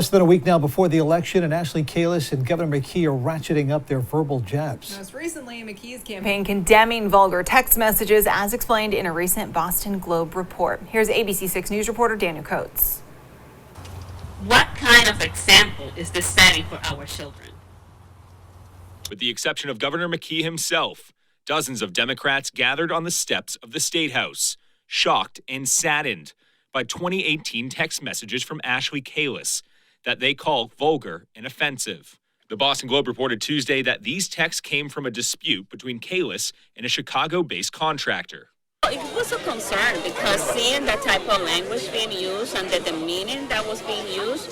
Less than a week now before the election, and Ashley Kalus and Governor McKee are ratcheting up their verbal jabs. Most recently, McKee's campaign condemning vulgar text messages, as explained in a recent Boston Globe report. Here's ABC 6 News reporter Daniel Coates. What kind of example is this setting for our children? With the exception of Governor McKee himself, dozens of Democrats gathered on the steps of the State House, shocked and saddened by 2018 text messages from Ashley Kalus that they call vulgar and offensive. The Boston Globe reported Tuesday that these texts came from a dispute between Kalus and a Chicago-based contractor. It was a concern because seeing that type of language being used and the meaning that was being used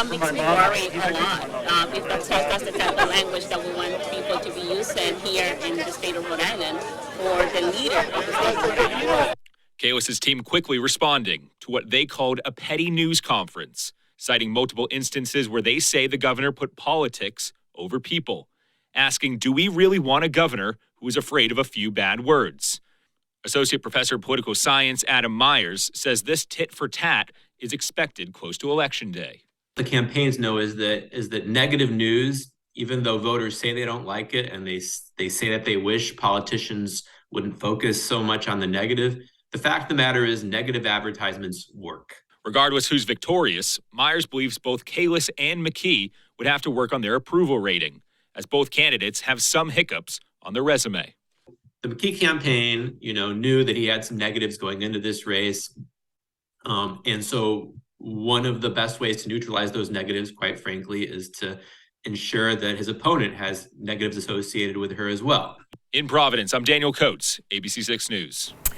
makes me worry a lot. If that's the type of language that we want people to be using here in the state of Rhode Island for the leader of the state of Rhode Island. Kalus's team quickly responding to what they called a petty news conference, citing multiple instances where they say the governor put politics over people, asking, do we really want a governor who is afraid of a few bad words? Associate Professor of Political Science Adam Myers says this tit for tat is expected close to Election Day. The campaigns know is that negative news, even though voters say they don't like it and they say that they wish politicians wouldn't focus so much on the negative, the fact of the matter is negative advertisements work. Regardless who's victorious, Myers believes both Kalus and McKee would have to work on their approval rating, as both candidates have some hiccups on their resume. The McKee campaign, knew that he had some negatives going into this race. And so one of the best ways to neutralize those negatives, quite frankly, is to ensure that his opponent has negatives associated with her as well. In Providence, I'm Daniel Coates, ABC 6 News.